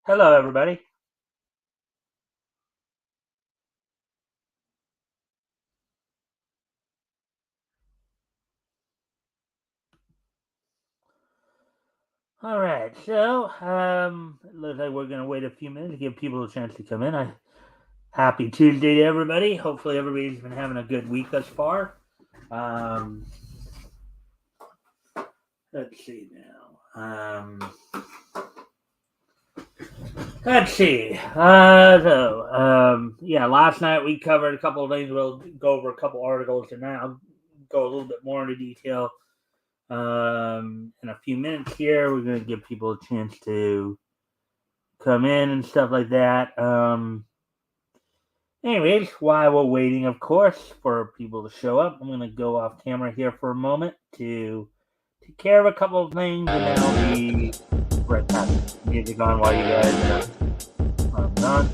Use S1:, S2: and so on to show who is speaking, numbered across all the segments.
S1: Hello, everybody. All right, so looks like we're gonna wait a few minutes to give people a chance to come in. Happy Tuesday to everybody. Hopefully, everybody's been having a good week thus far. Um, let's see now. Let's see. Yeah, last night we covered a couple of things. We'll go over a couple articles, and now go a little bit more into detail. In a few minutes here, we're gonna give people a chance to come in and stuff like that. Anyways, while we're waiting, of course, for people to show up, I'm gonna go off camera here for a moment to take care of a couple of things, and then I'll be right back. Music on while you guys are gone.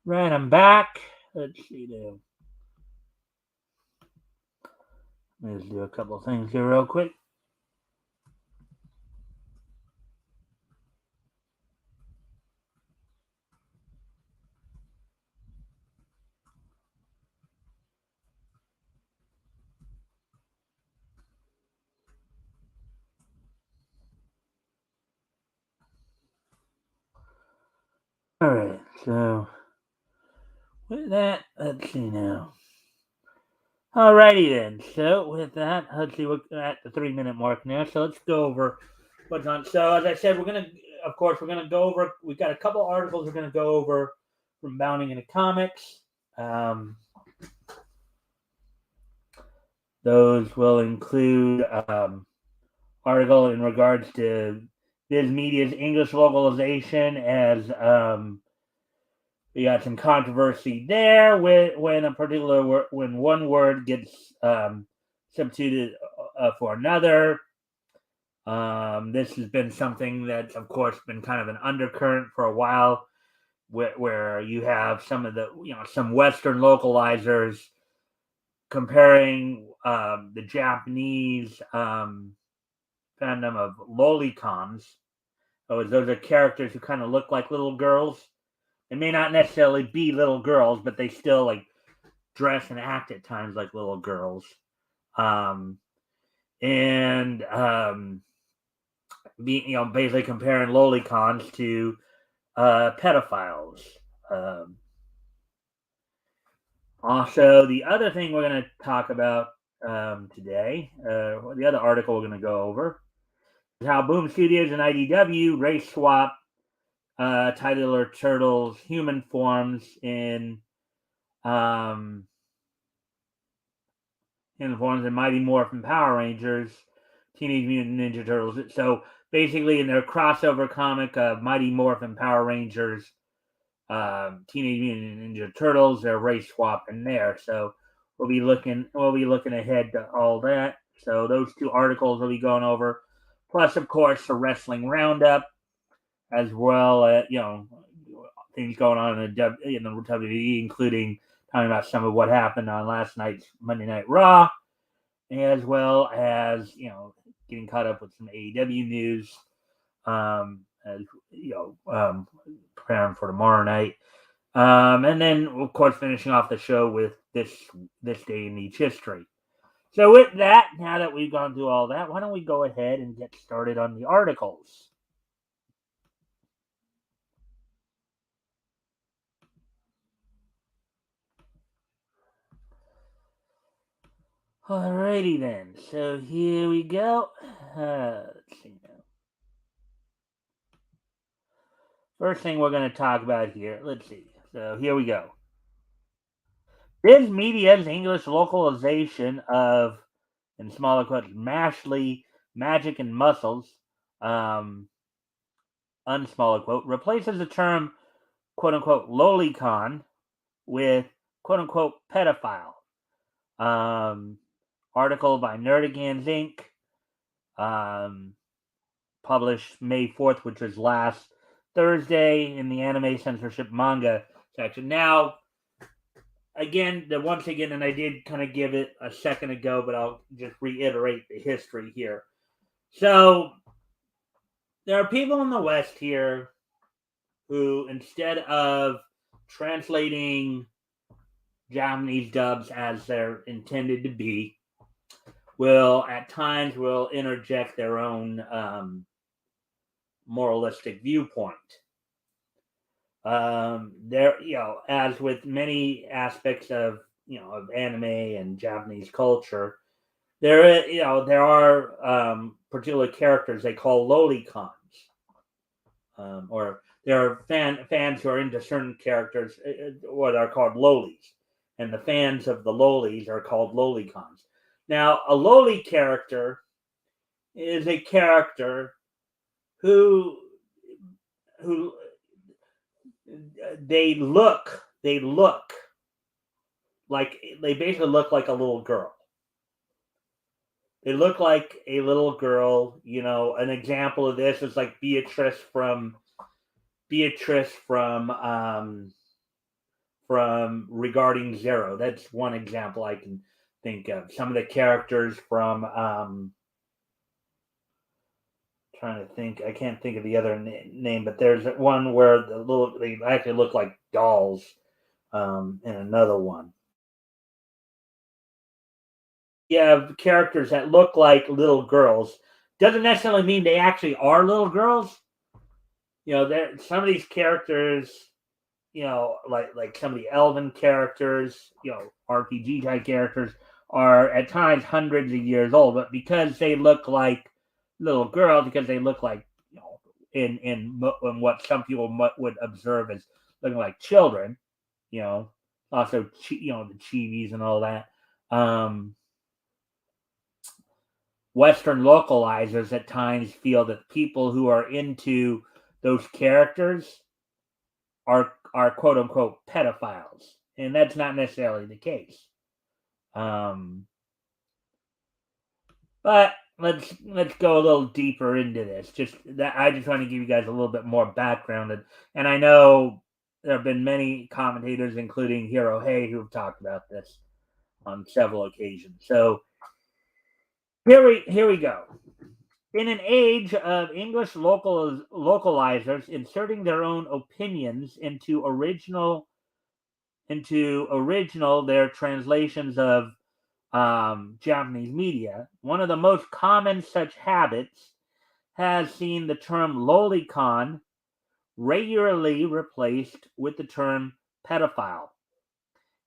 S1: Right, I'm back. Let's see now. Let's do a couple of things here real quick. All right, so with that, let's see now. Alrighty then. So with that, let's see, we're at the 3 minute mark now. So let's go over what's on. So as I said, of course, we're gonna go over. We've got a couple articles we're gonna go over from Bounding into Comics. Those will include article in regards to Viz Media's English localization, as we got some controversy there when a particular when one word gets substituted for another. This has been something that's, of course, been kind of an undercurrent for a while, where you have some of the some Western localizers comparing the Japanese fandom of lolicons. Those are characters who kind of look like little girls. They may not necessarily be little girls, but they still like dress and act at times like little girls. And basically comparing lolicons to pedophiles. Um, Also, the other thing we're going to talk about today, the other article we're going to go over, is how Boom Studios and IDW race swap Titular Turtles human forms um, in forms in Mighty Morphin Power Rangers, Teenage Mutant Ninja Turtles. So basically, in their crossover comic of Mighty Morphin Power Rangers, Teenage Mutant Ninja Turtles, they're race swapping there. So we'll be looking ahead to all that. So those two articles we'll be going over, plus of course the wrestling roundup, as well as things going on in the WWE, including talking about some of what happened on last night's Monday Night Raw, as well as getting caught up with some AEW news, as preparing for tomorrow night, and then of course finishing off the show with this day in each history. So with that, now that we've gone through all that, why don't we go ahead and get started on the articles? Alrighty then. So here we go. Let's see now. First thing we're going to talk about here. Let's see. So here we go. Viz Media's English localization of, in smaller quotes, Mashley, Magic and Muscles, unsmaller quote, replaces the term quote unquote lolicon with quote unquote pedophile. Article by Nerdigans Inc. Published May 4th, which was last Thursday in the anime censorship manga section. Now, once again, and I did kind of give it a second ago, but I'll just reiterate the history here. So, there are people in the West here who, instead of translating Japanese dubs as they're intended to be, will at times interject their own moralistic viewpoint. There, as with many aspects of anime and Japanese culture, there are particular characters they call lolicons, or there are fans who are into certain characters, what are called lolis, and the fans of the lolis are called lolicons. Now, a loli character is a character who they look like they basically look like a little girl. They look like a little girl. An example of this is like Beatrice from Regarding Zero. That's one example I can think of. Some of the characters from trying to think. I can't think of the other name, but there's one where they actually look like dolls. And another one. You have characters that look like little girls. Doesn't necessarily mean they actually are little girls. Some of these characters, like some of the elven characters, RPG type characters, are at times hundreds of years old, but because they look like little girls, because they look like, in what some people would observe as looking like children, also the chibis and all that. Western localizers at times feel that people who are into those characters are quote unquote pedophiles, and that's not necessarily the case. But let's go a little deeper into this. I just want to give you guys a little bit more background, and I know there have been many commentators, including Hiro Hay, who have talked about this on several occasions. So here we go. In an age of English localizers inserting their own opinions into original their translations of Japanese media, one of the most common such habits has seen the term lolicon regularly replaced with the term pedophile.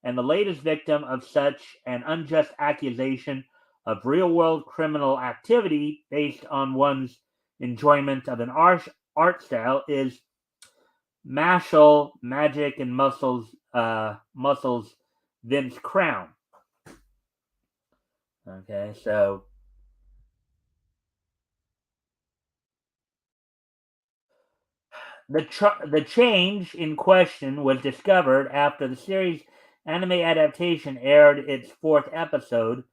S1: And the latest victim of such an unjust accusation of real-world criminal activity based on one's enjoyment of an art style is Magic and Muscles Vince Crown. Okay, so the change in question was discovered after the series' anime adaptation aired its fourth episode,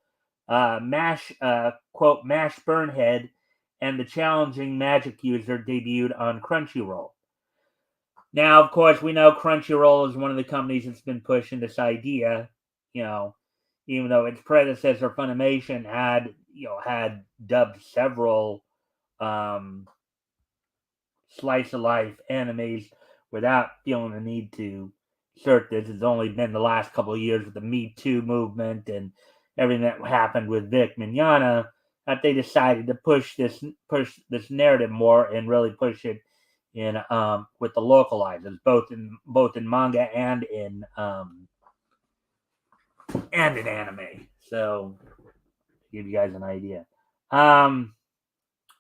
S1: Mash Burnhead and the Challenging Magic User debuted on Crunchyroll. Now, of course, we know Crunchyroll is one of the companies that's been pushing this idea, even though its predecessor Funimation had dubbed several slice of life animes without feeling the need to assert this. It's only been the last couple of years with the Me Too movement and everything that happened with Vic Mignogna that they decided to push this narrative more and really push it in with the localizers, both in manga and in anime. So to give you guys an idea.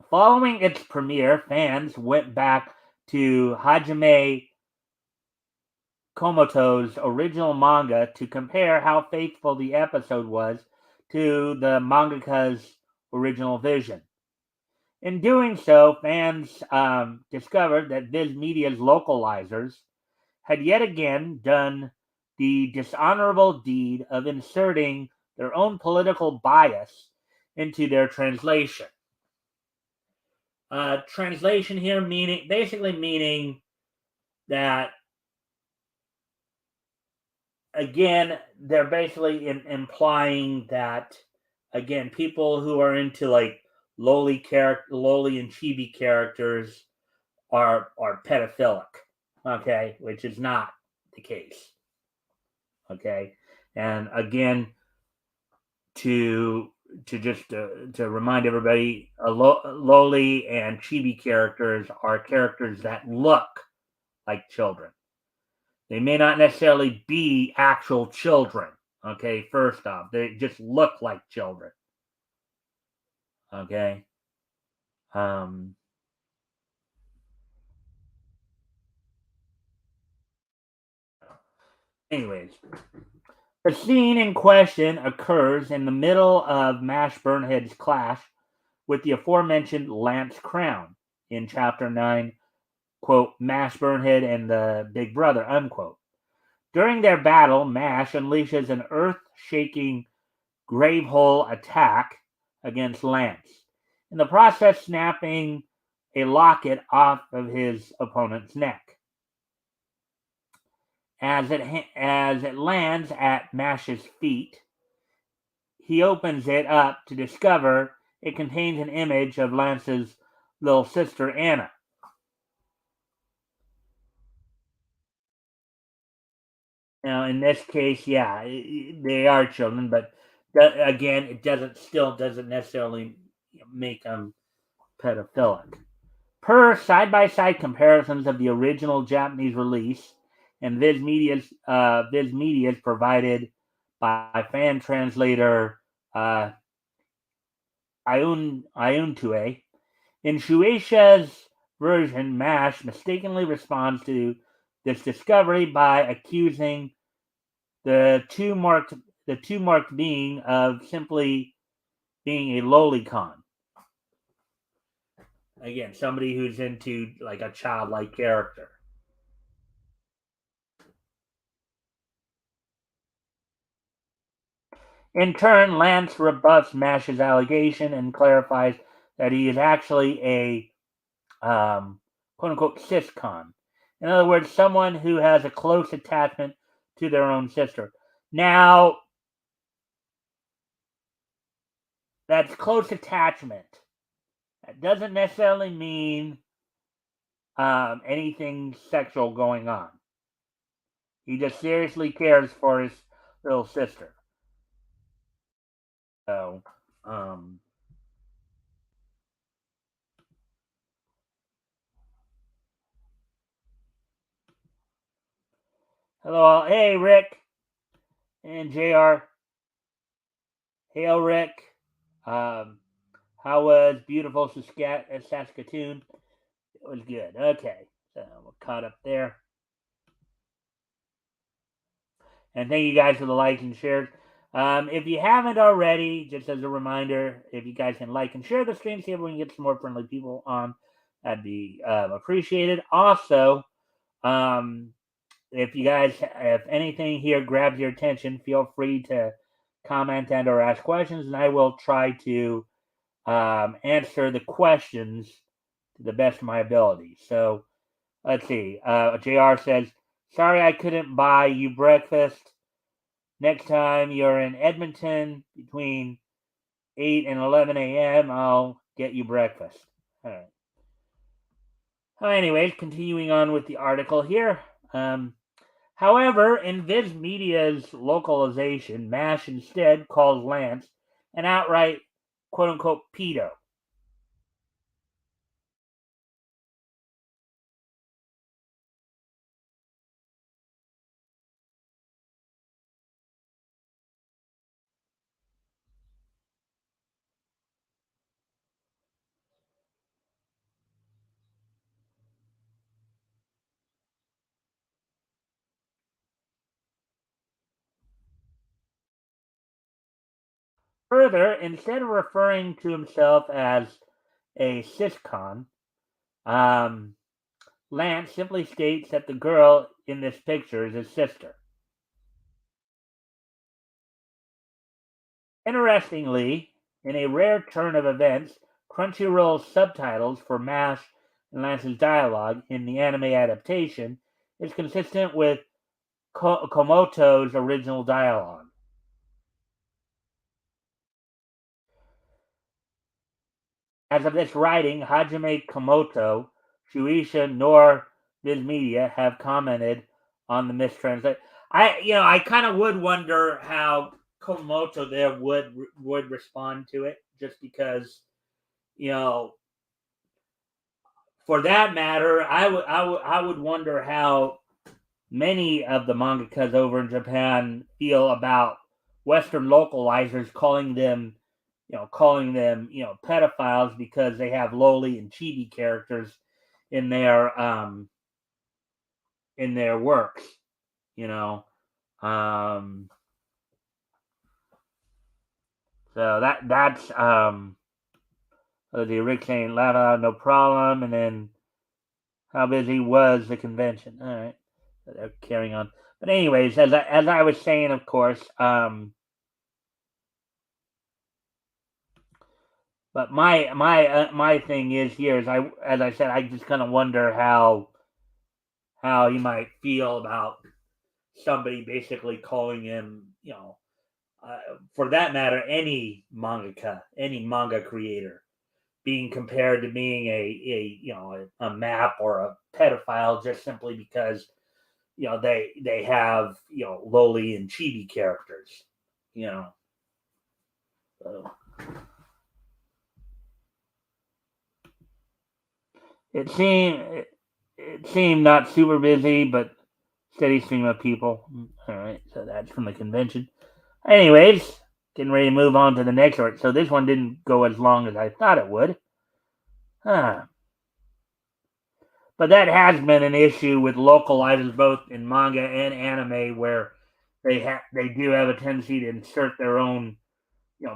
S1: Following its premiere, fans went back to Hajime Komoto's original manga to compare how faithful the episode was to the mangaka's original vision. In doing so, fans discovered that Viz Media's localizers had yet again done the dishonorable deed of inserting their own political bias into their translation. Translation here meaning that, again, they're basically implying that, again, people who are into like lowly and chibi characters are pedophilic, okay, which is not the case, okay, and again, to to remind everybody, lowly and chibi characters are characters that look like children. They may not necessarily be actual children. Okay, first off, they just look like children. Okay. Um, Anyways, the scene in question occurs in the middle of Mash Burnhead's clash with the aforementioned Lance Crown in Chapter 9, quote, Mash Burnhead and the Big Brother, unquote. During their battle, Mash unleashes an earth-shaking Gravehole attack against Lance, in the process snapping a locket off of his opponent's neck. As it lands at Mash's feet, he opens it up to discover it contains an image of Lance's little sister Anna. Now, in this case, yeah, they are children, but again, it doesn't necessarily make them pedophilic. Per side-by-side comparisons of the original Japanese release and Viz Media's provided by fan translator Ayuntue, in Shueisha's version, Mash mistakenly responds to this discovery by accusing the two marked being of simply being a lolicon. Again, somebody who's into like a childlike character. In turn, Lance rebuffs Mash's allegation and clarifies that he is actually a quote unquote siscon. In other words, someone who has a close attachment to their own sister. Now, that's close attachment. That doesn't necessarily mean anything sexual going on. He just seriously cares for his little sister. So, hello, hey Rick and JR. Hail Rick. Um, how was beautiful Saskatoon? It was good. Okay, so we're caught up there. And thank you guys for the likes and shares. If you haven't already, just as a reminder, if you guys can like and share the stream, see if we can get some more friendly people on, that'd be appreciated. Also, if anything here grabs your attention, feel free to comment and or ask questions, and I will try to answer the questions to the best of my ability. So let's see. JR says, sorry I couldn't buy you breakfast. Next time you're in Edmonton between 8 and 11 a.m., I'll get you breakfast. All right. Anyways, continuing on with the article here. However, in Viz Media's localization, MASH instead calls Lance an outright quote-unquote pedo. Further, instead of referring to himself as a siscon, um, Lance simply states that the girl in this picture is his sister. Interestingly, in a rare turn of events, Crunchyroll's subtitles for MASH and Lance's dialogue in the anime adaptation is consistent with Komoto's original dialogue. As of this writing, Hajime Komoto, Shueisha, nor Viz Media have commented on the mistranslation. I kind of would wonder how Komoto there would respond to it, just because, you know, for that matter, I would wonder how many of the mangakas over in Japan feel about Western localizers calling them pedophiles because they have loli and chibi characters in their works. You know, um, so that's the Rick saying laugh out no problem, and then how busy was the convention? All right, so they're carrying on. But anyways, as I was saying, of course, but my thing is here is as I said, I just kind of wonder how he might feel about somebody basically calling him, for that matter, any mangaka, any manga creator, being compared to being a map or a pedophile just simply because they have loli and chibi characters, you know. So it seemed not super busy, but steady stream of people. All right, so that's from the convention. Anyways, getting ready to move on to the next one. So this one didn't go as long as I thought it would. Huh. But that has been an issue with localizers both in manga and anime, where they do have a tendency to insert their own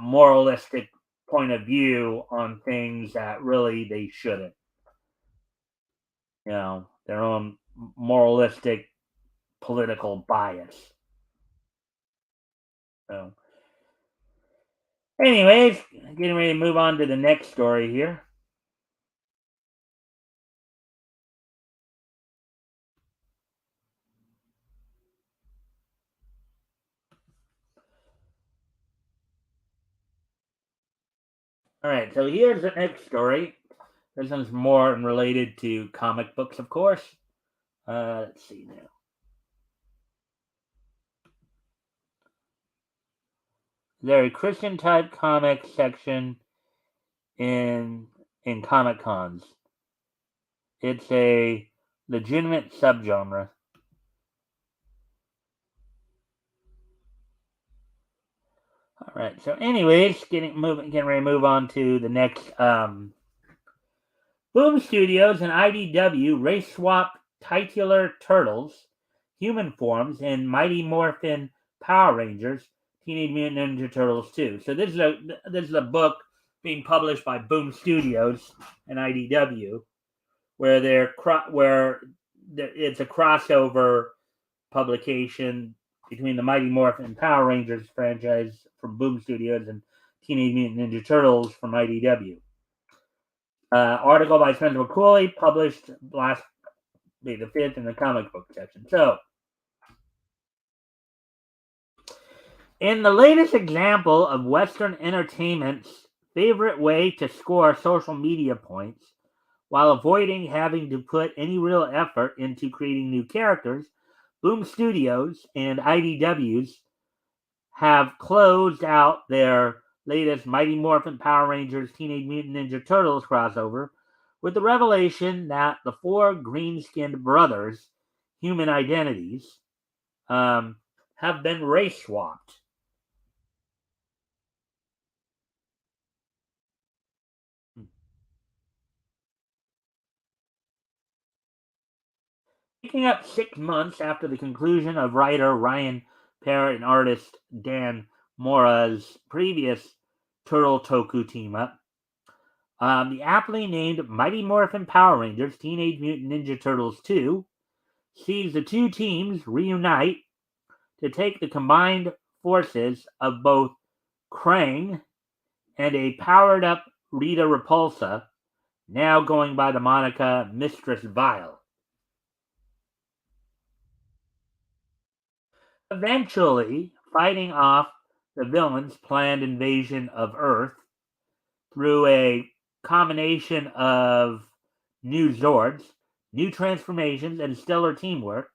S1: moralistic point of view on things that really they shouldn't. Their own moralistic political bias. So, anyways, getting ready to move on to the next story here. All right, so here's the next story. This one's more related to comic books, of course. Let's see now. There's a Christian type comic section in Comic Cons. It's a legitimate subgenre. All right. So, anyways, getting ready to move on to the next. Boom Studios and IDW race swap titular turtles, human forms, and Mighty Morphin Power Rangers, Teenage Mutant Ninja Turtles 2. So this is a book being published by Boom Studios and IDW, where it's a crossover publication between the Mighty Morphin Power Rangers franchise from Boom Studios and Teenage Mutant Ninja Turtles from IDW. Article by Spencer McCauley, published last May the 5th in the comic book section. So, in the latest example of Western entertainment's favorite way to score social media points, while avoiding having to put any real effort into creating new characters, Boom Studios and IDWs have closed out their latest Mighty Morphin Power Rangers Teenage Mutant Ninja Turtles crossover with the revelation that the four green skinned brothers' human identities um, have been race swapped. Picking up 6 months after the conclusion of writer Ryan Parrott and artist Dan Mora's previous Turtle Toku team up, the aptly named Mighty Morphin Power Rangers Teenage Mutant Ninja Turtles 2 sees the two teams reunite to take the combined forces of both Krang and a powered up Rita Repulsa, now going by the moniker Mistress Vile. Eventually fighting off the villain's planned invasion of Earth through a combination of new Zords, new transformations, and stellar teamwork.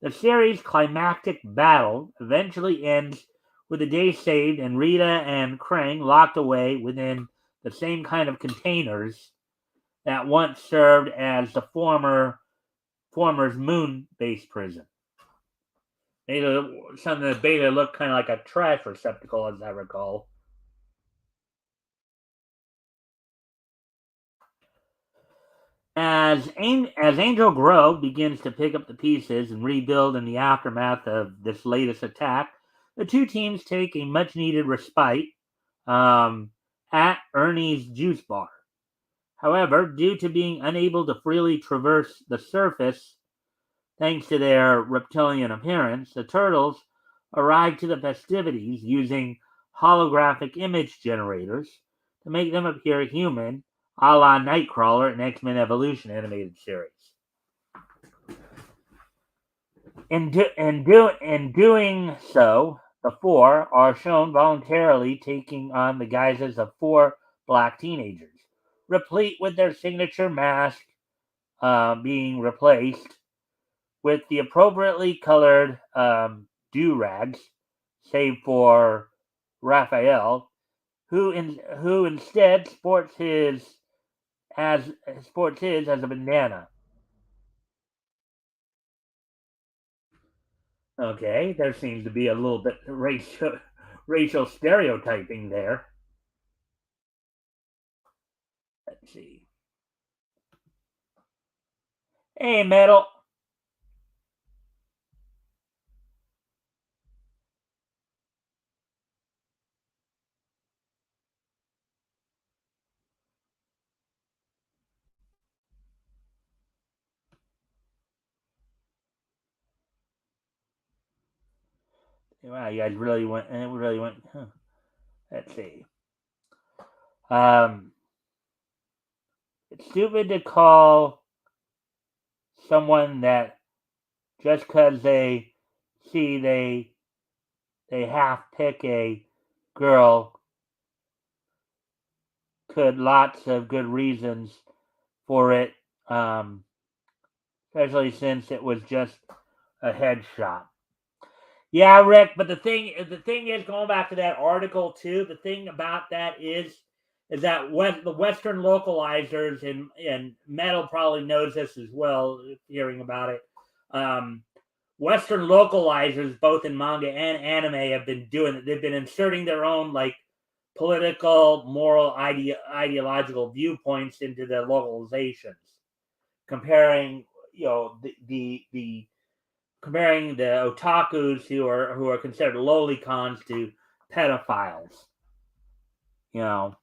S1: The series' climactic battle eventually ends with the day saved and Rita and Krang locked away within the same kind of containers that once served as the former's moon-based prison. Something that Beta looked kind of like a trash receptacle, as I recall. As Angel Grove begins to pick up the pieces and rebuild in the aftermath of this latest attack, the two teams take a much needed respite at Ernie's Juice Bar. However, due to being unable to freely traverse the surface thanks to their reptilian appearance, the turtles arrive to the festivities using holographic image generators to make them appear human, a la Nightcrawler in X-Men Evolution animated series. In doing so, the four are shown voluntarily taking on the guises of four black teenagers, replete with their signature mask being replaced with the appropriately colored do-rags, save for Raphael, who instead sports his as a bandana. Okay, there seems to be a little bit racial stereotyping there. Let's see. Hey, Metal. Wow, you guys really went. Huh. Let's see. Um, it's stupid to call someone that just because see they half pick a girl could lots of good reasons for it, especially since it was just a headshot. Yeah, Rick, but the thing is, going back to that article too, the thing about that is that the Western localizers and Metal probably knows this as well, hearing about it. Western localizers, both in manga and anime, have been doing it. They've been inserting their own like political, moral, ideological viewpoints into the localizations, comparing the comparing the otakus who are considered lowly cons to pedophiles. You know,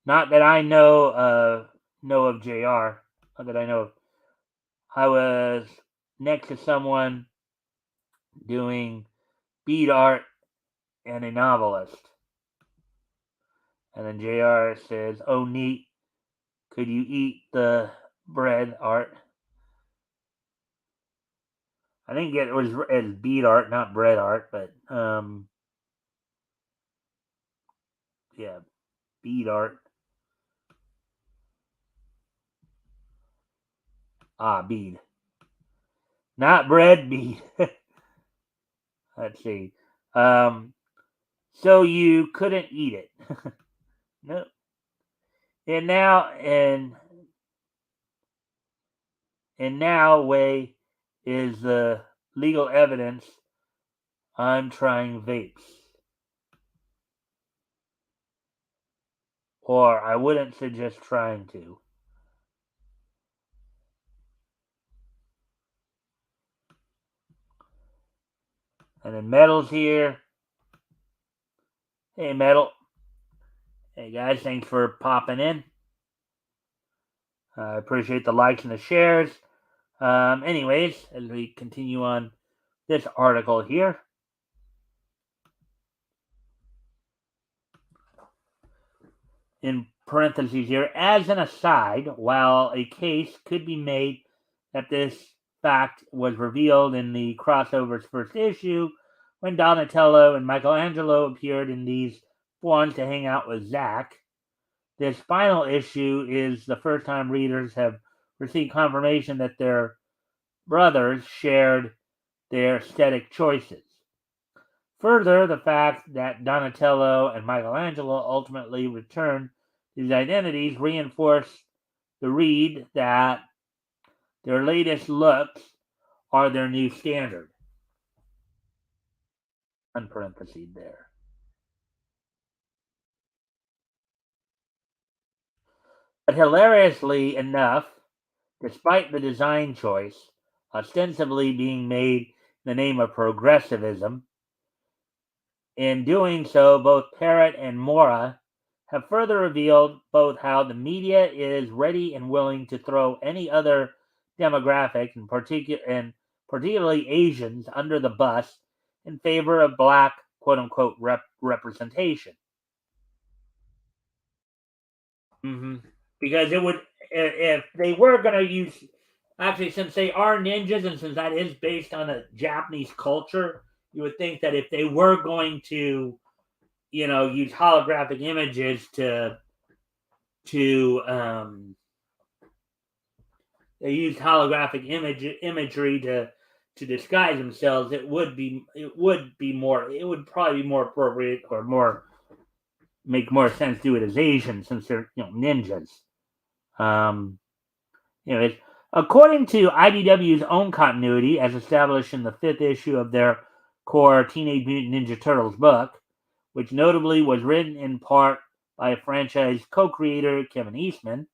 S1: not that I know of Jr. Not that I know of. I was next to someone doing bead art and a novelist, and then Jr. says, "Oh, neat. Could you eat the bread art?" I think it was as bead art, not bread art, but yeah, bead art. Bead. Not bread meat. Let's see. So you couldn't eat it. No. And now way is the legal evidence I'm trying vapes. Or I wouldn't suggest trying to. And then Metal's here. Hey, Metal. Hey, guys. Thanks for popping in. I appreciate the likes and the shares. Anyways, as we continue on this article here. In parentheses here, as an aside, while a case could be made that this fact was revealed in the crossover's first issue, when Donatello and Michelangelo appeared in these forums to hang out with Zack, this final issue is the first time readers have received confirmation that their brothers shared their aesthetic choices. Further, the fact that Donatello and Michelangelo ultimately returned these identities reinforce the read that their latest looks are their new standard. Unparenthesed there. But hilariously enough, despite the design choice ostensibly being made in the name of progressivism, in doing so, both Parrott and Mora have further revealed both how the media is ready and willing to throw any other demographic, and particularly Asians, under the bus in favor of black "quote unquote" representation. Mm-hmm. Because it would, if they were going to use, actually, since they are ninjas and since that is based on a Japanese culture, you would think that if they were going to, use holographic images to they used holographic imagery to disguise themselves, it would probably be more appropriate or make more sense to do it as Asians since they're ninjas. Um, Anyways, according to IDW's own continuity, as established in the 5th issue of their core Teenage Mutant Ninja Turtles book, which notably was written in part by franchise co-creator Kevin Eastman,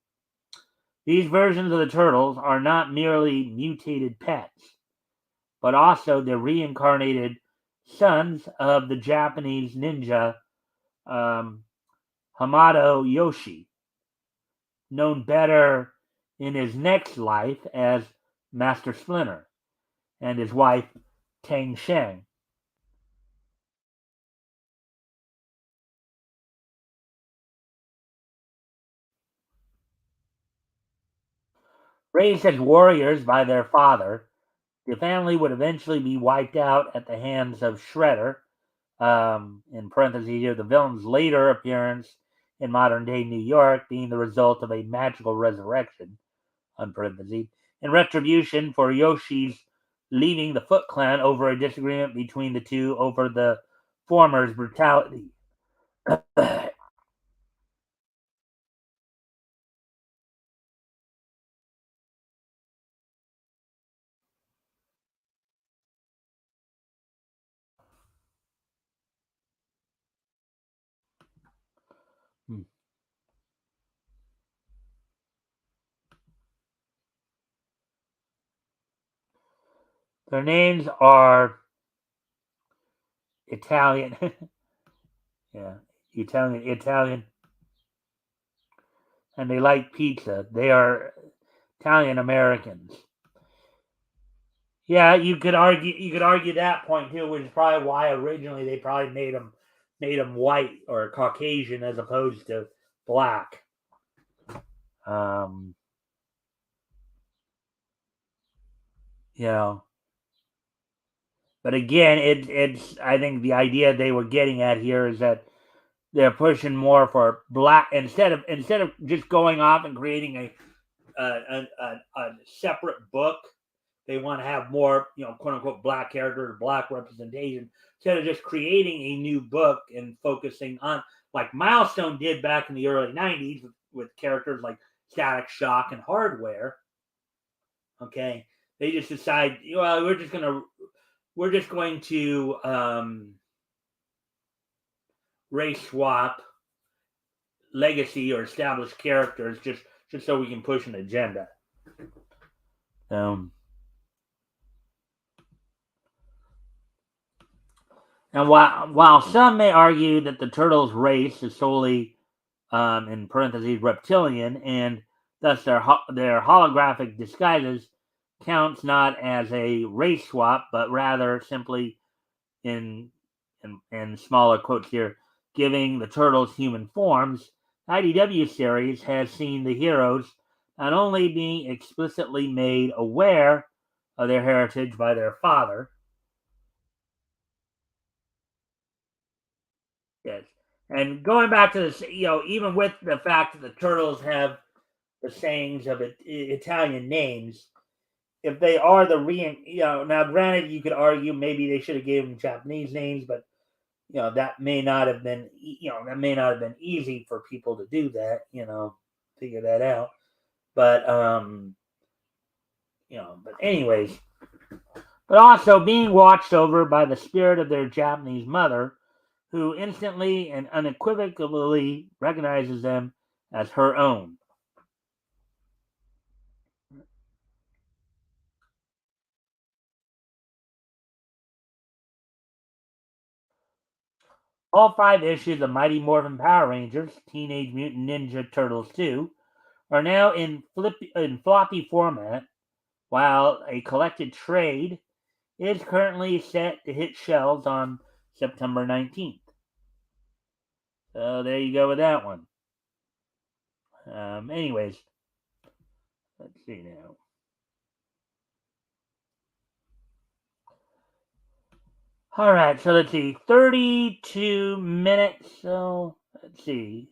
S1: these versions of the Turtles are not merely mutated pets, but also the reincarnated sons of the Japanese ninja Hamato Yoshi, known better in his next life as Master Splinter, and his wife Tang Sheng. Raised as warriors by their father, the family would eventually be wiped out at the hands of Shredder. In parentheses here, the villain's later appearance in modern day New York being the result of a magical resurrection, unparenthesed, in retribution for Yoshi's leaving the Foot Clan over a disagreement between the two over the former's brutality. Their names are Italian. Yeah, Italian, and they like pizza. They are Italian Americans. Yeah, you could argue that point too, which is probably why originally they probably made them white or Caucasian as opposed to black. Um, you know, but again, it's I think the idea they were getting at here is that they're pushing more for black instead of just going off and creating a separate book they want to have more, quote unquote, black characters, black representation, instead of just creating a new book and focusing on, like Milestone did back in the early 90s with characters like Static Shock and Hardware. Okay. They just decide, well, we're just going to race swap legacy or established characters just so we can push an agenda. And while some may argue that the turtles' race is solely, in parentheses, reptilian, and thus their holographic disguises counts not as a race swap, but rather simply in smaller quotes here, giving the turtles human forms, the IDW series has seen the heroes not only being explicitly made aware of their heritage by their father. Yes. And going back to this, even with the fact that the turtles have the sayings of Italian names, if they are now granted, you could argue maybe they should have given them Japanese names, but that may not have been easy for people to do that, figure that out. But but anyways, but also being watched over by the spirit of their Japanese mother, who instantly and unequivocally recognizes them as her own. All 5 issues of Mighty Morphin Power Rangers Teenage Mutant Ninja Turtles 2 are now in floppy format, while a collected trade is currently set to hit shelves on September 19th. So there you go with that one. Anyways, let's see now. All right, so let's see, 32 minutes. So let's see.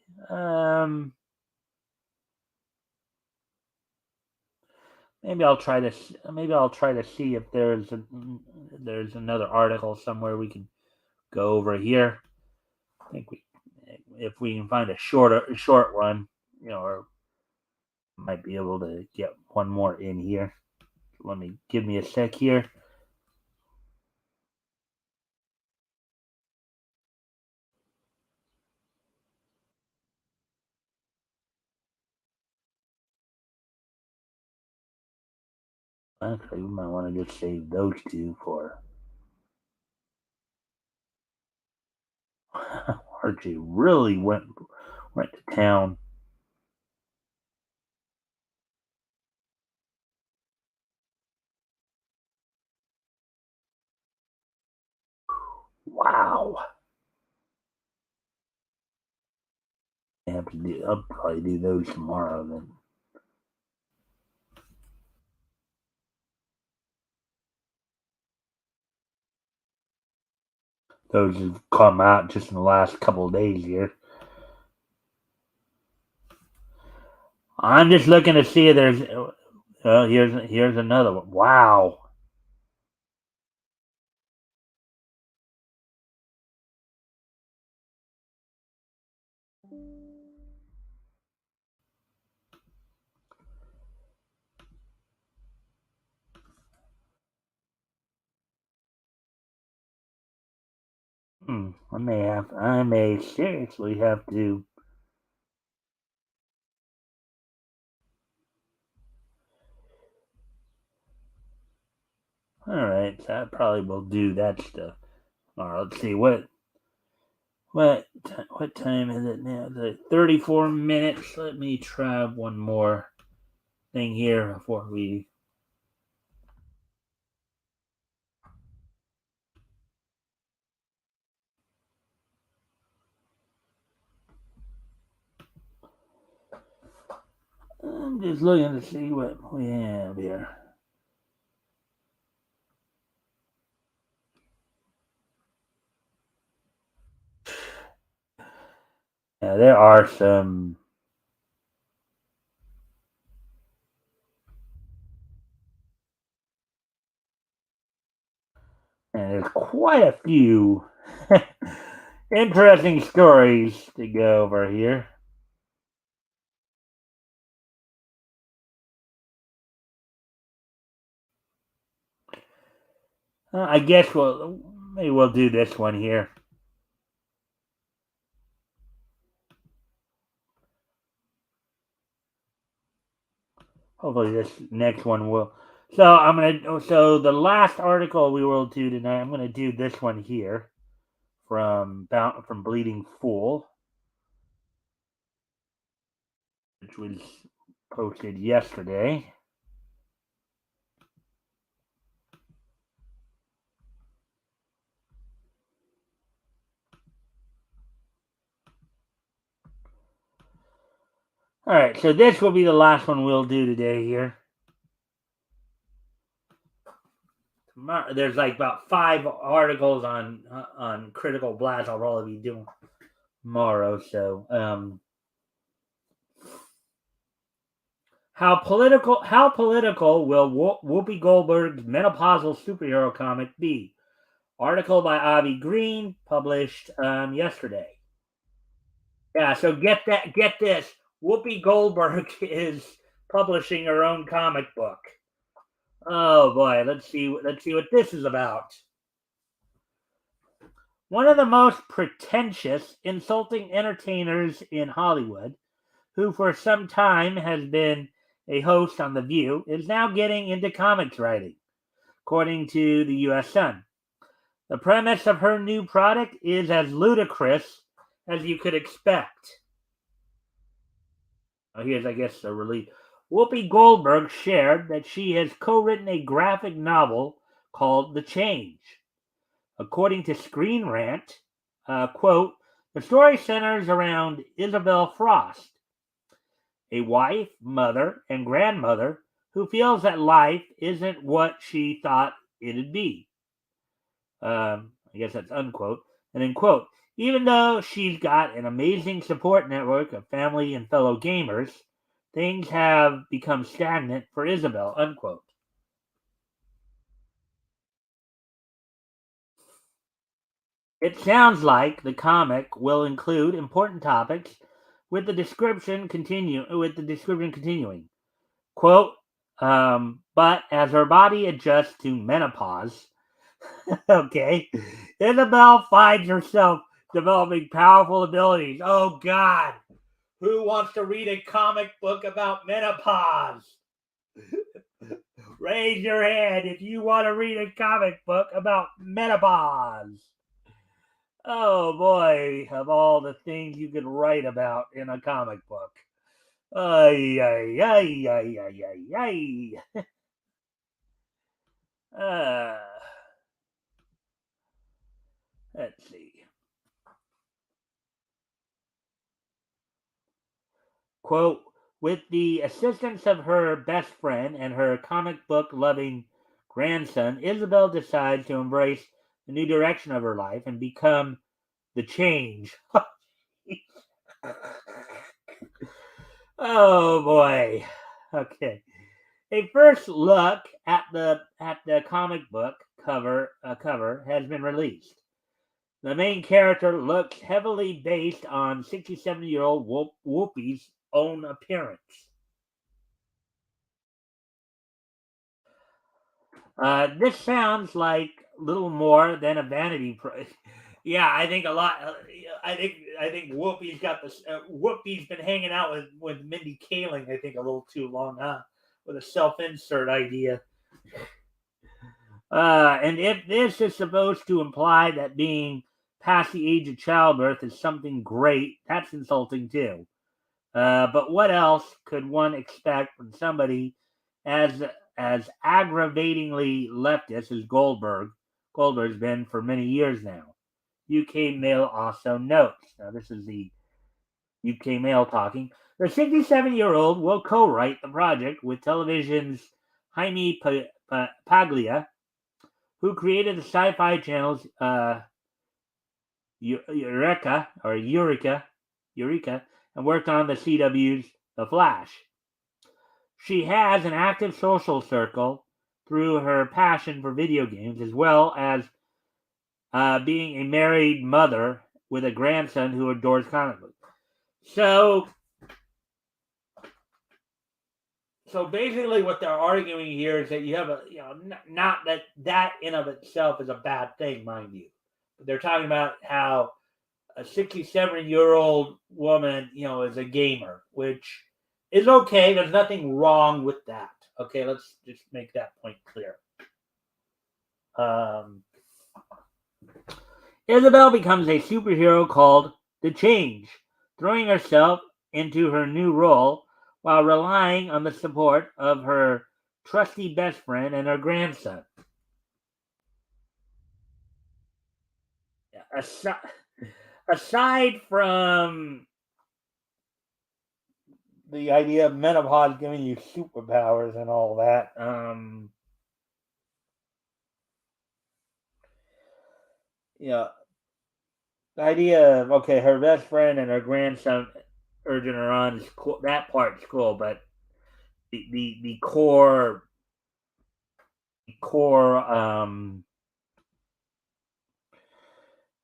S1: Maybe I'll try this. Maybe I'll try to see if there's another article somewhere we can go over here. I think if we can find a short one, or might be able to get one more in here. Give me a sec here. Actually, we might want to just save those two for RJ really went to town. Wow. I'll probably do those tomorrow then. Those have come out just in the last couple of days here. I'm just looking to see if there's. Here's another one. Wow. I may seriously have to. All right, so I probably will do that stuff. All right, let's see what time is it now? The 34 minutes. Let me try one more thing here before we. I'm just looking to see what we have here. Yeah, there are some. And there's quite a few interesting stories to go over here. I guess maybe we'll do this one here. Hopefully, this next one will. So the last article we will do tonight, I'm gonna do this one here from Bleeding Fool, which was posted yesterday. All right, so this will be the last one we'll do today here. Tomorrow, there's like about 5 articles on Critical Blast I'll probably be doing tomorrow. So, how political will Whoopi Goldberg's menopausal superhero comic be? Article by Avi Green, published yesterday. Yeah, so get this. Whoopi Goldberg is publishing her own comic book. Oh boy, let's see what this is about. One of the most pretentious, insulting entertainers in Hollywood, who for some time has been a host on The View, is now getting into comics writing, according to the U.S. Sun. The premise of her new product is as ludicrous as you could expect. Here's, I guess, a relief. Whoopi Goldberg shared that she has co-written a graphic novel called The Change. According to Screen Rant, quote, the story centers around Isabel Frost, a wife, mother, and grandmother who feels that life isn't what she thought it'd be. I guess that's unquote. And then, quote, even though she's got an amazing support network of family and fellow gamers, things have become stagnant for Isabel, unquote. It sounds like the comic will include important topics with the description continuing. Quote, but as her body adjusts to menopause, okay, Isabel finds herself developing powerful abilities. Oh God, who wants to read a comic book about menopause? Raise your hand if you want to read a comic book about menopause. Oh boy, of all the things you could write about in a comic book. Ay, ay, ay, ay, ay, ay, ay. Let's see. Quote, with the assistance of her best friend and her comic book loving grandson, Isabel decides to embrace the new direction of her life and become the change. Oh boy. Okay. A first look at the comic book cover has been released. The main character looks heavily based on 67-year-old Whoopi's own appearance. This sounds like little more than a vanity project. Yeah, I think a lot. I think Whoopi's got this. Whoopi's been hanging out with Mindy Kaling. I think a little too long, huh? With a self-insert idea. And if this is supposed to imply that being past the age of childbirth is something great, that's insulting too. But what else could one expect from somebody as as aggravatingly leftist as Goldberg's been for many years now? UK Mail also notes. Now this is the UK Mail talking. The 67-year-old will co-write the project with television's Jaime Paglia, who created the sci-fi channels Eureka, and worked on the CW's The Flash. She has an active social circle through her passion for video games, as well as being a married mother with a grandson who adores comic books. So basically, what they're arguing here is that you have not that in of itself is a bad thing, mind you. But they're talking about how a 67-year-old woman, is a gamer, which is okay. There's nothing wrong with that. Okay, let's just make that point clear. Isabel becomes a superhero called the Change, throwing herself into her new role while relying on the support of her trusty best friend and her grandson. Aside from the idea of menopause giving you superpowers and all that, the idea of her best friend and her grandson urging her on is cool. That part's cool, but the core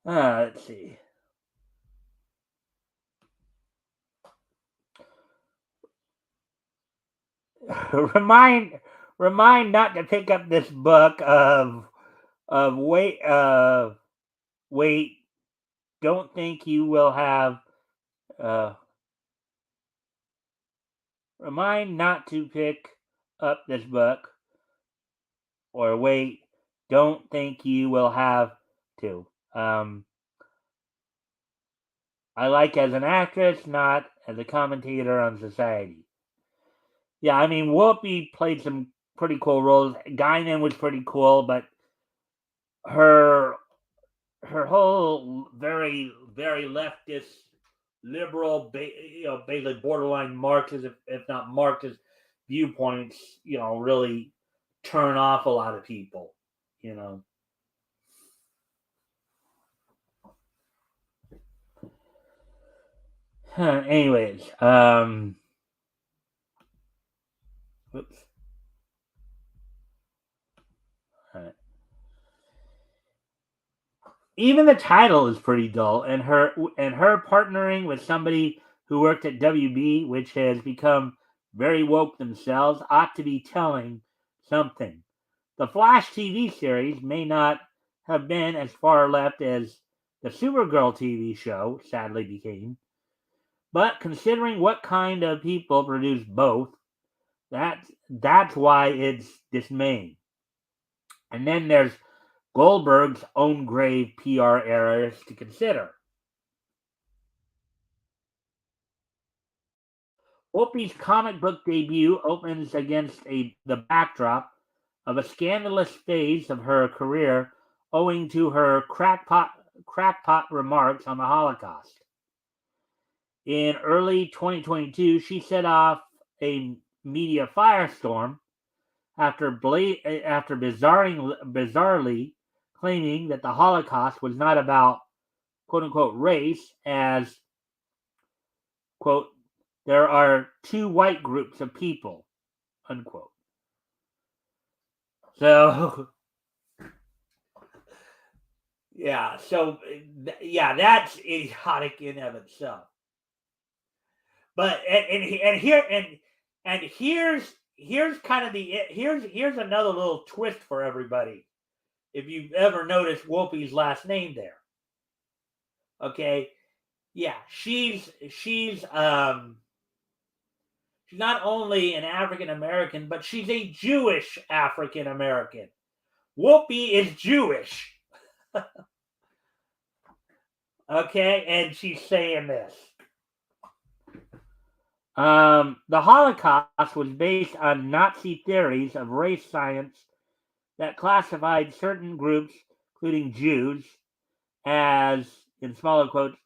S1: let's see. remind not to pick up this book of wait don't think you will have remind not to pick up this book, or wait, don't think you will have to. I like as an actress, not as a commentator on society. Yeah, I mean, Whoopi played some pretty cool roles. Guinan was pretty cool, but her whole very, very leftist, liberal, basically borderline Marxist, if not Marxist viewpoints, really turn off a lot of people, Anyways, oops. Even the title is pretty dull, and her partnering with somebody who worked at WB, which has become very woke themselves, ought to be telling something. The Flash TV series may not have been as far left as the Supergirl TV show sadly became, but considering what kind of people produce both, that's why it's dismaying. And then there's Goldberg's own grave PR errors to consider. Whoopi's comic book debut opens against the backdrop of a scandalous phase of her career owing to her crackpot remarks on the Holocaust. In early 2022, she set off a media firestorm after bizarrely claiming that the Holocaust was not about quote-unquote race, as quote, there are two white groups of people, unquote. So that's idiotic in of itself. But here's kind of here's another little twist for everybody. If you've ever noticed Whoopi's last name there, okay, yeah, she's not only an African American, but she's a Jewish African American. Whoopi is Jewish. Okay, and she's saying this. The Holocaust was based on Nazi theories of race science that classified certain groups, including Jews, as, in smaller quotes,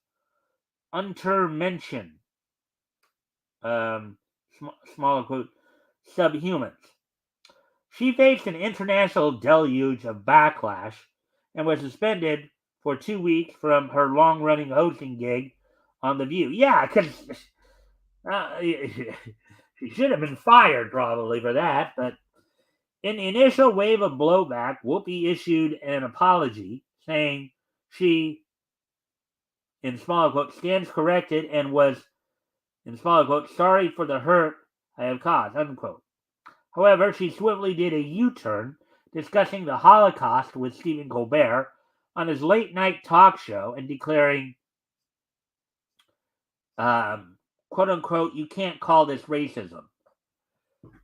S1: Untermenschen, smaller quote, subhumans. She faced an international deluge of backlash and was suspended for 2 weeks from her long-running hosting gig on The View. Yeah, because she should have been fired probably for that. But in the initial wave of blowback, Whoopi issued an apology saying she, in smaller quotes, stands corrected and was, in smaller quotes, sorry for the hurt I have caused, unquote. However, she swiftly did a U-turn, discussing the Holocaust with Stephen Colbert on his late-night talk show and declaring, quote-unquote, you can't call this racism.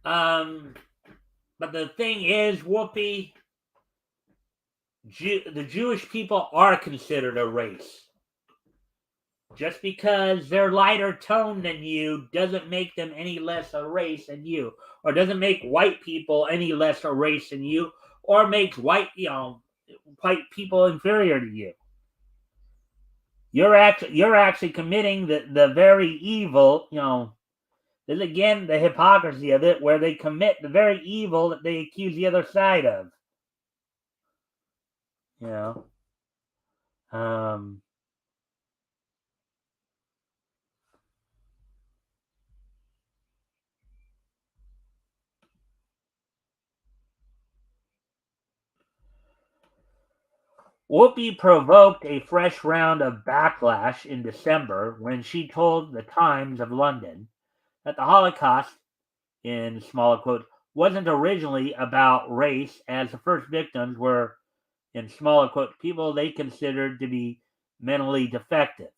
S1: But the thing is, Whoopi, the Jewish people are considered a race. Just because they're lighter toned than you doesn't make them any less a race than you, or doesn't make white people any less a race than you, or makes white people inferior to you. You're actually committing the very evil, This again the hypocrisy of it, where they commit the very evil that they accuse the other side of. Whoopi provoked a fresh round of backlash in December when she told the Times of London that the Holocaust, in smaller quotes, wasn't originally about race, as the first victims were, in smaller quotes, people they considered to be mentally defective.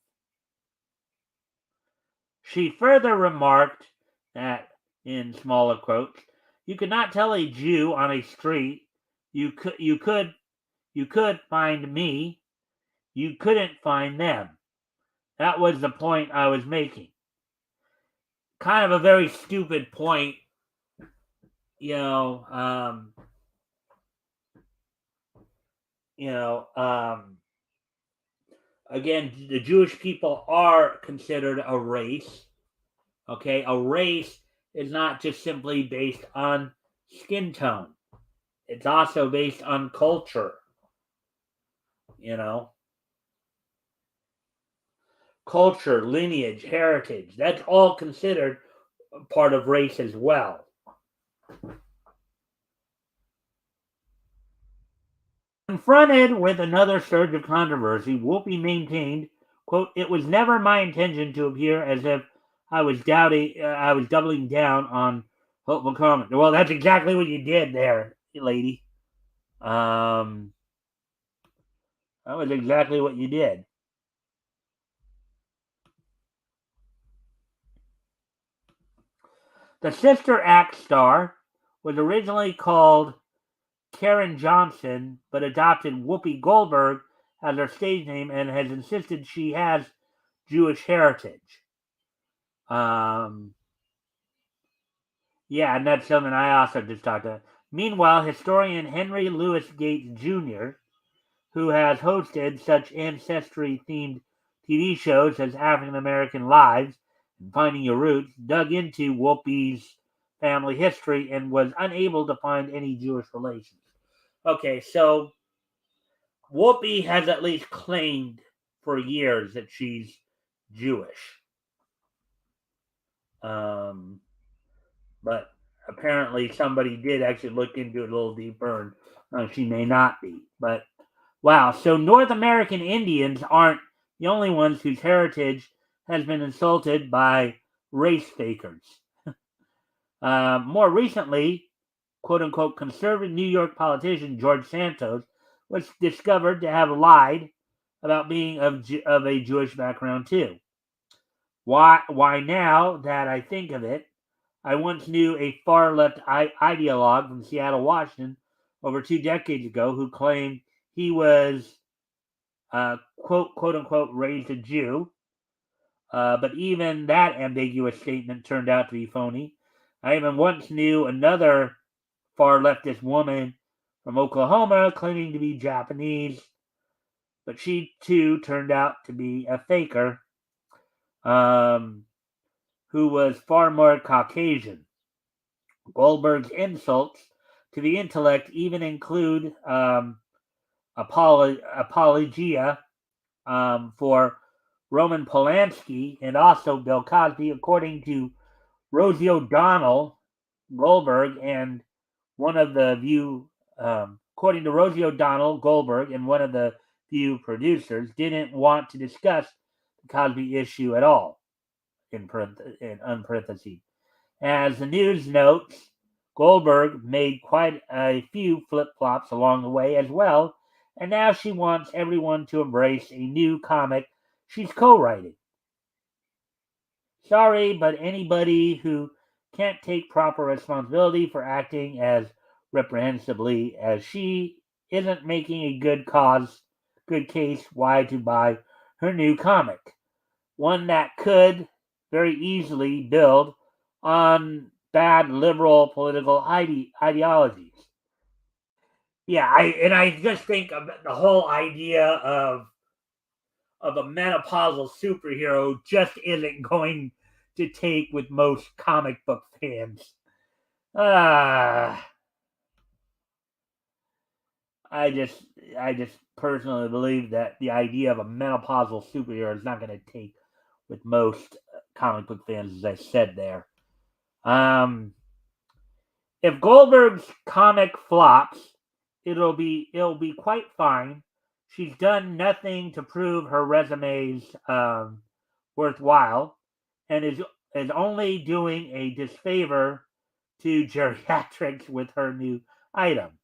S1: She further remarked that, in smaller quotes, you could not tell a Jew on a street, you could find me, you couldn't find them. That was the point I was making. Kind of a very stupid point, again, the Jewish people are considered a race. Okay, a race is not just simply based on skin tone. It's also based on culture. Culture, lineage, heritage. That's all considered part of race as well. Confronted with another surge of controversy, Whoopi maintained, quote, it was never my intention to appear as if I was doubling down on hopeful comment. Well, that's exactly what you did there, lady. That was exactly what you did. The Sister Act star was originally called Karen Johnson, but adopted Whoopi Goldberg as her stage name and has insisted she has Jewish heritage. Yeah, and that's something I also just talked about. Meanwhile, historian Henry Louis Gates Jr., who has hosted such ancestry-themed TV shows as African American Lives and Finding Your Roots, dug into Whoopi's family history and was unable to find any Jewish relations. Okay, so Whoopi has at least claimed for years that she's Jewish. But apparently somebody did actually look into it a little deeper, and she may not be. But wow, so North American Indians aren't the only ones whose heritage has been insulted by race fakers. More recently, quote-unquote conservative New York politician George Santos was discovered to have lied about being of a Jewish background too. Why now that I think of it, I once knew a far-left ideologue from Seattle, Washington, over 2 decades ago, who claimed he was, quote-unquote, raised a Jew. But even that ambiguous statement turned out to be phony. I even once knew another far-leftist woman from Oklahoma claiming to be Japanese, but she too turned out to be a faker, who was far more Caucasian. Goldberg's insults to the intellect even include apologia for Roman Polanski and also Bill Cosby, according to Rosie O'Donnell. Goldberg and one of the View, according to Rosie O'Donnell, Goldberg and one of the few producers didn't want to discuss the Cosby issue at all, in parentheses. As the news notes, Goldberg made quite a few flip-flops along the way as well, and now she wants everyone to embrace a new comic she's co-writing. Sorry, but anybody who can't take proper responsibility for acting as reprehensibly as she isn't making a good case why to buy her new comic. One that could very easily build on bad liberal political ideologies. Yeah, I just think of the whole idea of a menopausal superhero just isn't going to take with most comic book fans. Uh, I just personally believe that the idea of a menopausal superhero is not going to take with most comic book fans, as I said there. If Goldberg's comic flops, it'll be quite fine. She's done nothing to prove her resume's worthwhile, and is only doing a disfavor to geriatrics with her new item.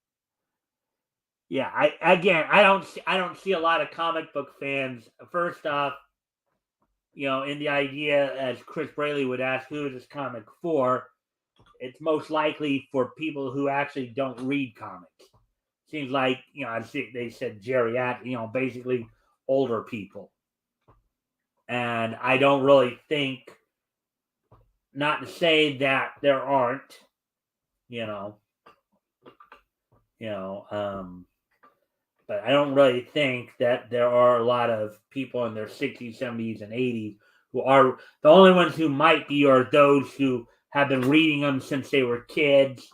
S1: Yeah, I don't see a lot of comic book fans. First off, in the idea, as Chris Braley would ask, who is this comic for? It's most likely for people who actually don't read comics. Seems like, they said geriatric, basically older people. And I don't really think, not to say that there aren't, but I don't really think that there are a lot of people in their 60s, 70s, and 80s who are the only ones who might be are those who have been reading them since they were kids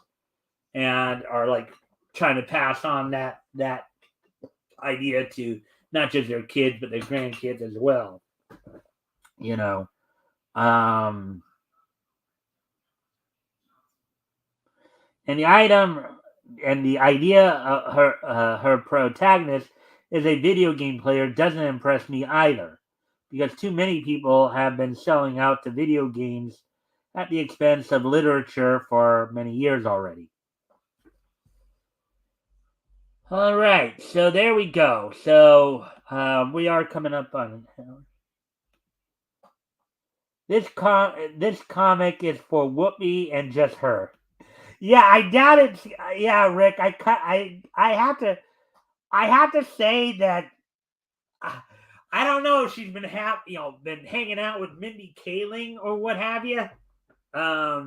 S1: and are like trying to pass on that idea to not just their kids but their grandkids as well. And the item and the idea of her protagonist is a video game player doesn't impress me either, because too many people have been selling out to video games at the expense of literature for many years already. All right, so there we go. So we are coming up on this comic is for Whoopi and just her. Yeah, I doubt it. Yeah, Rick, I have to say that I don't know if she's been been hanging out with Mindy Kaling or what have you. But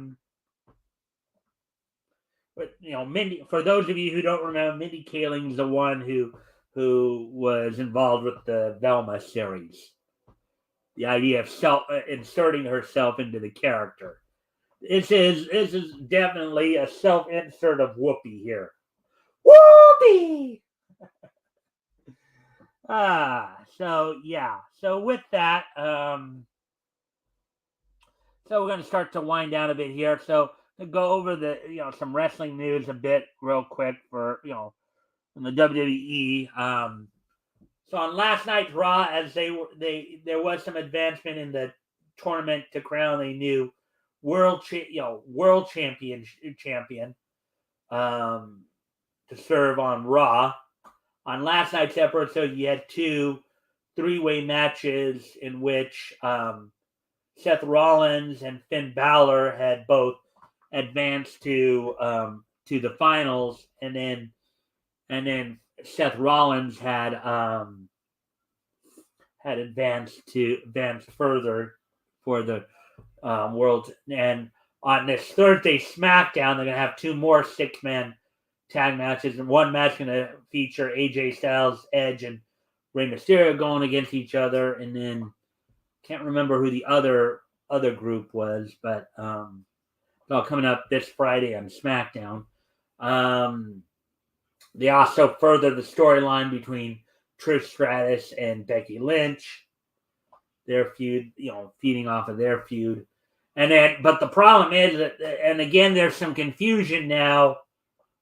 S1: Mindy. For those of you who don't remember, Mindy Kaling is the one who was involved with the Velma series. The idea of inserting herself into the character. This is definitely a self insert of Whoopi here. Whoopi. So yeah. So with that, so we're going to start to wind down a bit here. So to go over the some wrestling news a bit real quick for from the WWE. So on last night's Raw, as there was some advancement in the tournament to crown a new world champion to serve on Raw. On last night's episode, you had two three-way matches in which Seth Rollins and Finn Balor had both advanced to the finals, and then Seth Rollins had advanced further for the world. And on this Thursday SmackDown, they're gonna have two more 6-man tag matches, and one match going to feature AJ Styles, Edge, and Rey Mysterio going against each other, and then can't remember who the other group was, but it's all coming up this Friday on SmackDown. They also further the storyline between Trish Stratus and Becky Lynch, their feud, feeding off of their feud, but the problem is that, and again, there's some confusion now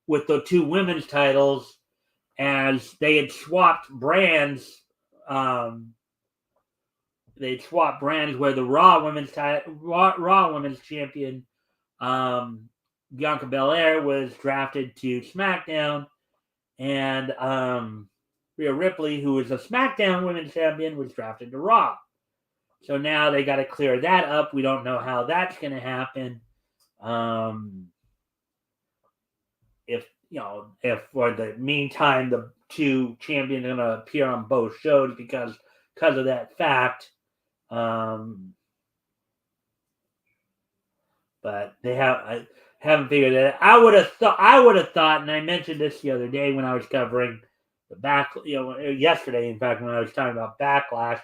S1: with the two women's titles, as they had swapped brands. They'd swapped brands where the Raw Women's Champion Bianca Belair was drafted to SmackDown, and Rhea Ripley, who was a SmackDown Women's Champion, was drafted to Raw. So now they got to clear that up. We don't know how that's going to happen. If for the meantime the two champions are going to appear on both shows because of that fact. But I haven't figured that out. I would have thought, and I mentioned this the other day when I was covering the yesterday, in fact, when I was talking about Backlash,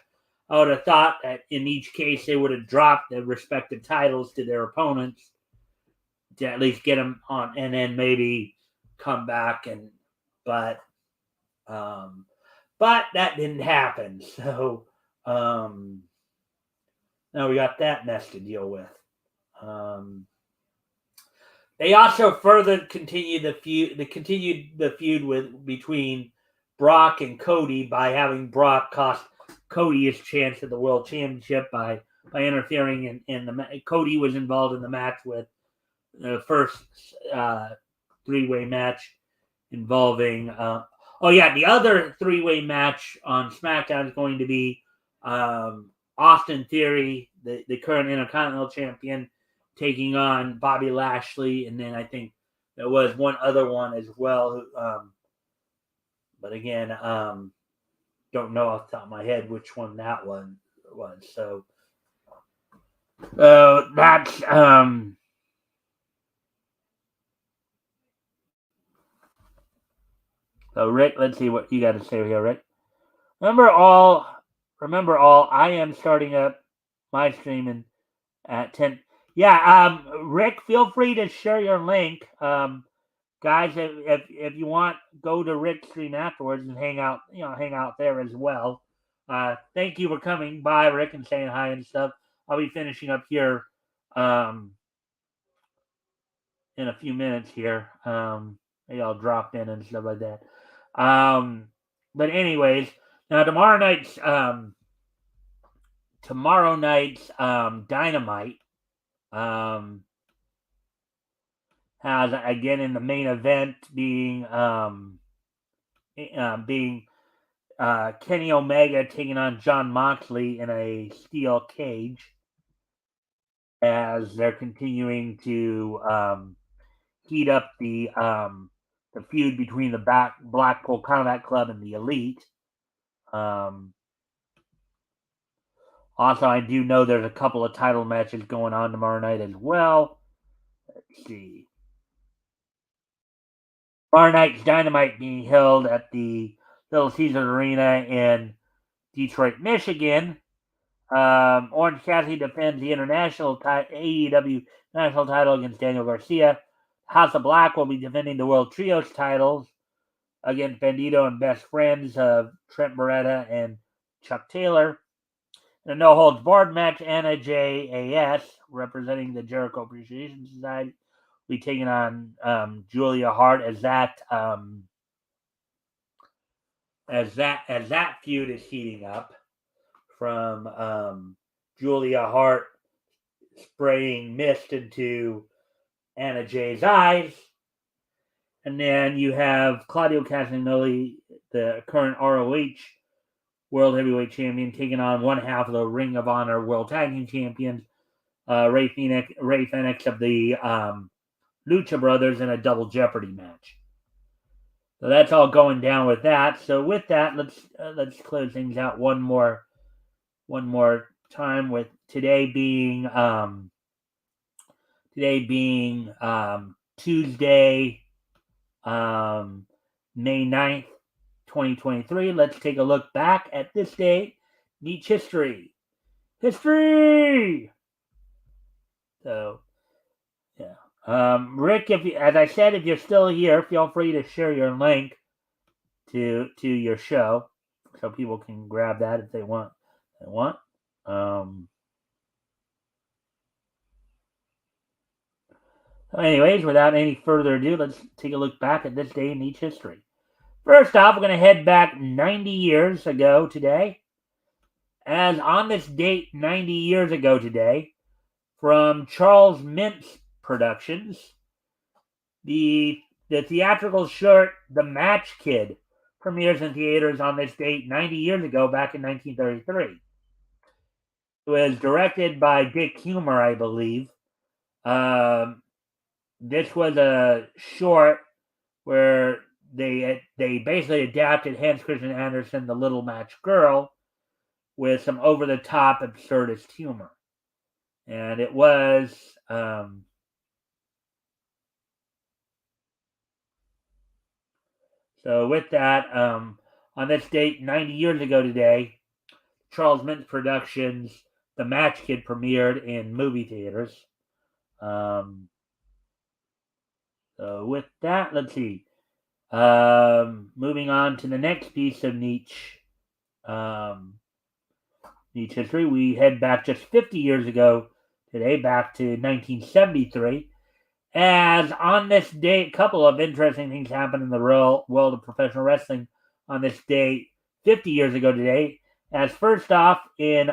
S1: I would have thought that in each case they would have dropped the respective titles to their opponents to at least get them on, and then maybe come back but that didn't happen. So now we got that mess to deal with. They also further continued the feud between Brock and Cody by having Brock cost Cody his chance at the World Championship by interfering in the Cody was involved in the match with the first three-way match involving the other three-way match on SmackDown is going to be Austin Theory, the current Intercontinental Champion, taking on Bobby Lashley, and then I think there was one other one as well. But again, don't know off the top of my head which one that one was. So that's so Rick, let's see what you got to say here, Rick. Remember all, I am starting up my streaming at 10. Yeah, Rick, feel free to share your link. Guys, if you want, go to Rick's stream afterwards and hang out there as well. Thank you for coming by, Rick, and saying hi and stuff. I'll be finishing up here in a few minutes here. Maybe I'll drop in and stuff like that. But anyways, now tomorrow night's Dynamite has, again, in the main event being Kenny Omega taking on Jon Moxley in a steel cage as they're continuing to heat up the feud between the Blackpool Combat Club and the Elite. Also, I do know there's a couple of title matches going on tomorrow night as well. Let's see. Tomorrow night's Dynamite being held at the Little Caesars Arena in Detroit, Michigan. Orange Cassidy defends the AEW national title against Daniel Garcia. House of Black will be defending the World Trios titles against Bandito and Best Friends of Trent Beretta and Chuck Taylor. In a no-holds-barred match, Anna J.A.S., representing the Jericho Appreciation Society, will be taking on Julia Hart as that feud is heating up from Julia Hart spraying mist into Anna Jay's eyes. And then you have Claudio Castagnoli, the current ROH World Heavyweight Champion, taking on one half of the Ring of Honor World Tag Team Champions, Ray Phoenix of the Lucha Brothers, in a double Jeopardy match. So that's all going down with that. So with that, let's close things out one more time, with today being Tuesday, May 9th, 2023. Let's take a look back at this day. Neat history. So, yeah. Rick, as I said, if you're still here, feel free to share your link to your show so people can grab that if they want. Anyways, without any further ado, let's take a look back at this day in each history. First off, we're going to head back 90 years ago today. As on this date, 90 years ago today, from Charles Mintz Productions, the theatrical short The Match Kid premieres in theaters on this date 90 years ago, back in 1933. It was directed by Dick Humer, I believe. This was a short where they basically adapted Hans Christian Andersen, The Little Match Girl, with some over-the-top absurdist humor. And it was... so with that, on this date, 90 years ago today, Charles Mintz Productions' The Match Kid premiered in movie theaters. So with that, let's see. Moving on to the next piece of niche history, we head back just 50 years ago today, back to 1973. As on this date, a couple of interesting things happened in the world of professional wrestling on this date 50 years ago today. As first off, in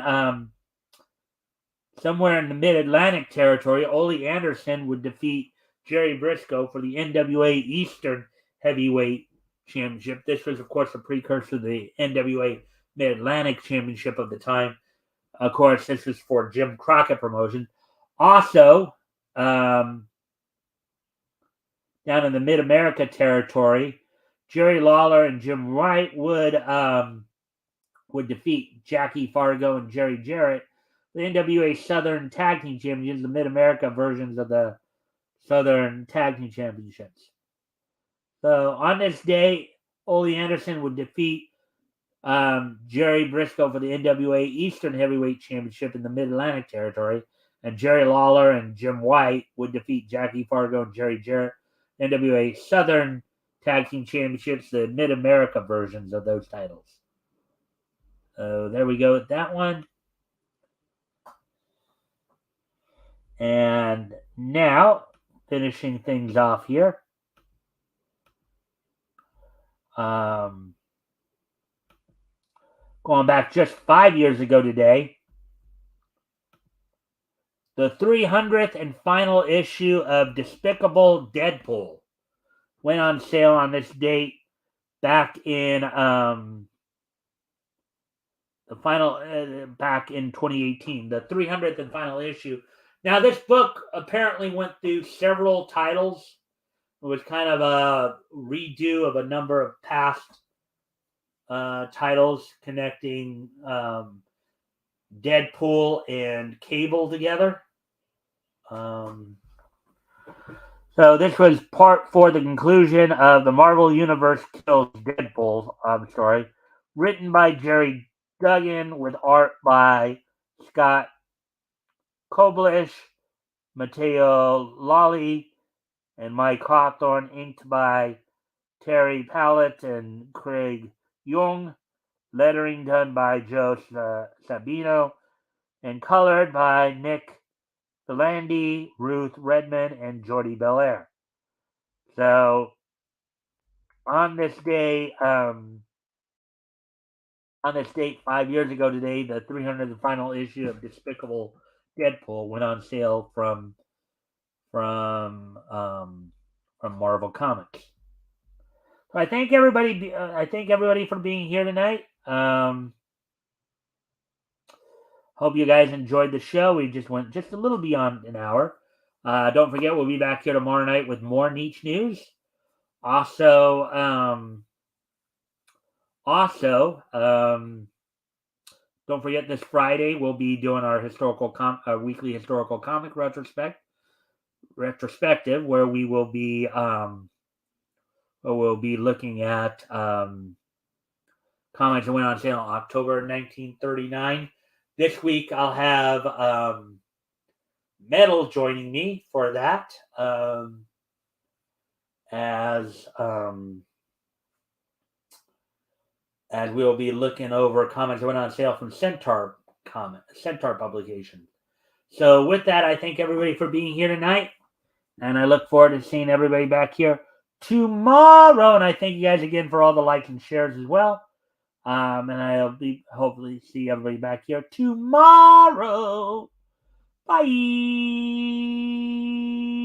S1: somewhere in the Mid-Atlantic territory, Ole Anderson would defeat Jerry Briscoe for the NWA Eastern Heavyweight Championship. This was, of course, a precursor to the NWA Mid-Atlantic Championship of the time. Of course, this was for Jim Crockett promotion. Also, down in the Mid-America territory, Jerry Lawler and Jim White would defeat Jackie Fargo and Jerry Jarrett, the NWA Southern Tag Team Champions, the Mid-America versions of the Southern Tag Team Championships. So on this day, Ole Anderson would defeat Jerry Briscoe for the NWA Eastern Heavyweight Championship in the Mid-Atlantic territory, and Jerry Lawler and Jim White would defeat Jackie Fargo and Jerry Jarrett, NWA Southern Tag Team Championships, the Mid-America versions of those titles. So there we go with that one. And now, finishing things off here. Going back just 5 years ago today, the 300th and final issue of Despicable Deadpool went on sale on this date back in back in 2018. The 300th and final issue. Now, this book apparently went through several titles. It was kind of a redo of a number of past titles connecting Deadpool and Cable together. So this was part for the conclusion of the Marvel Universe Kills Deadpool story, written by Jerry Duggan with art by Scott Koblish, Matteo Lolli, and Mike Hawthorne, inked by Terry Pallett and Craig Young, lettering done by Joe Sabino, and colored by Nick Belandi, Ruth Redmond, and Jordi Belair. So, on this date 5 years ago today, the 300th and final issue of Despicable Deadpool went on sale from Marvel Comics. So I thank everybody. For being here tonight. Hope you guys enjoyed the show. We just went just a little beyond an hour. Don't forget, we'll be back here tomorrow night with more niche news. Also, don't forget, this Friday we'll be doing our weekly historical comic retrospective, where we will be looking at comics that went on sale in October 1939. This week I'll have Metal joining me for that, as we'll be looking over comics that went on sale from Centaur publication. So with that, I thank everybody for being here tonight, and I look forward to seeing everybody back here tomorrow. And I thank you guys again for all the likes and shares as well. And I'll be hopefully see everybody back here tomorrow. Bye.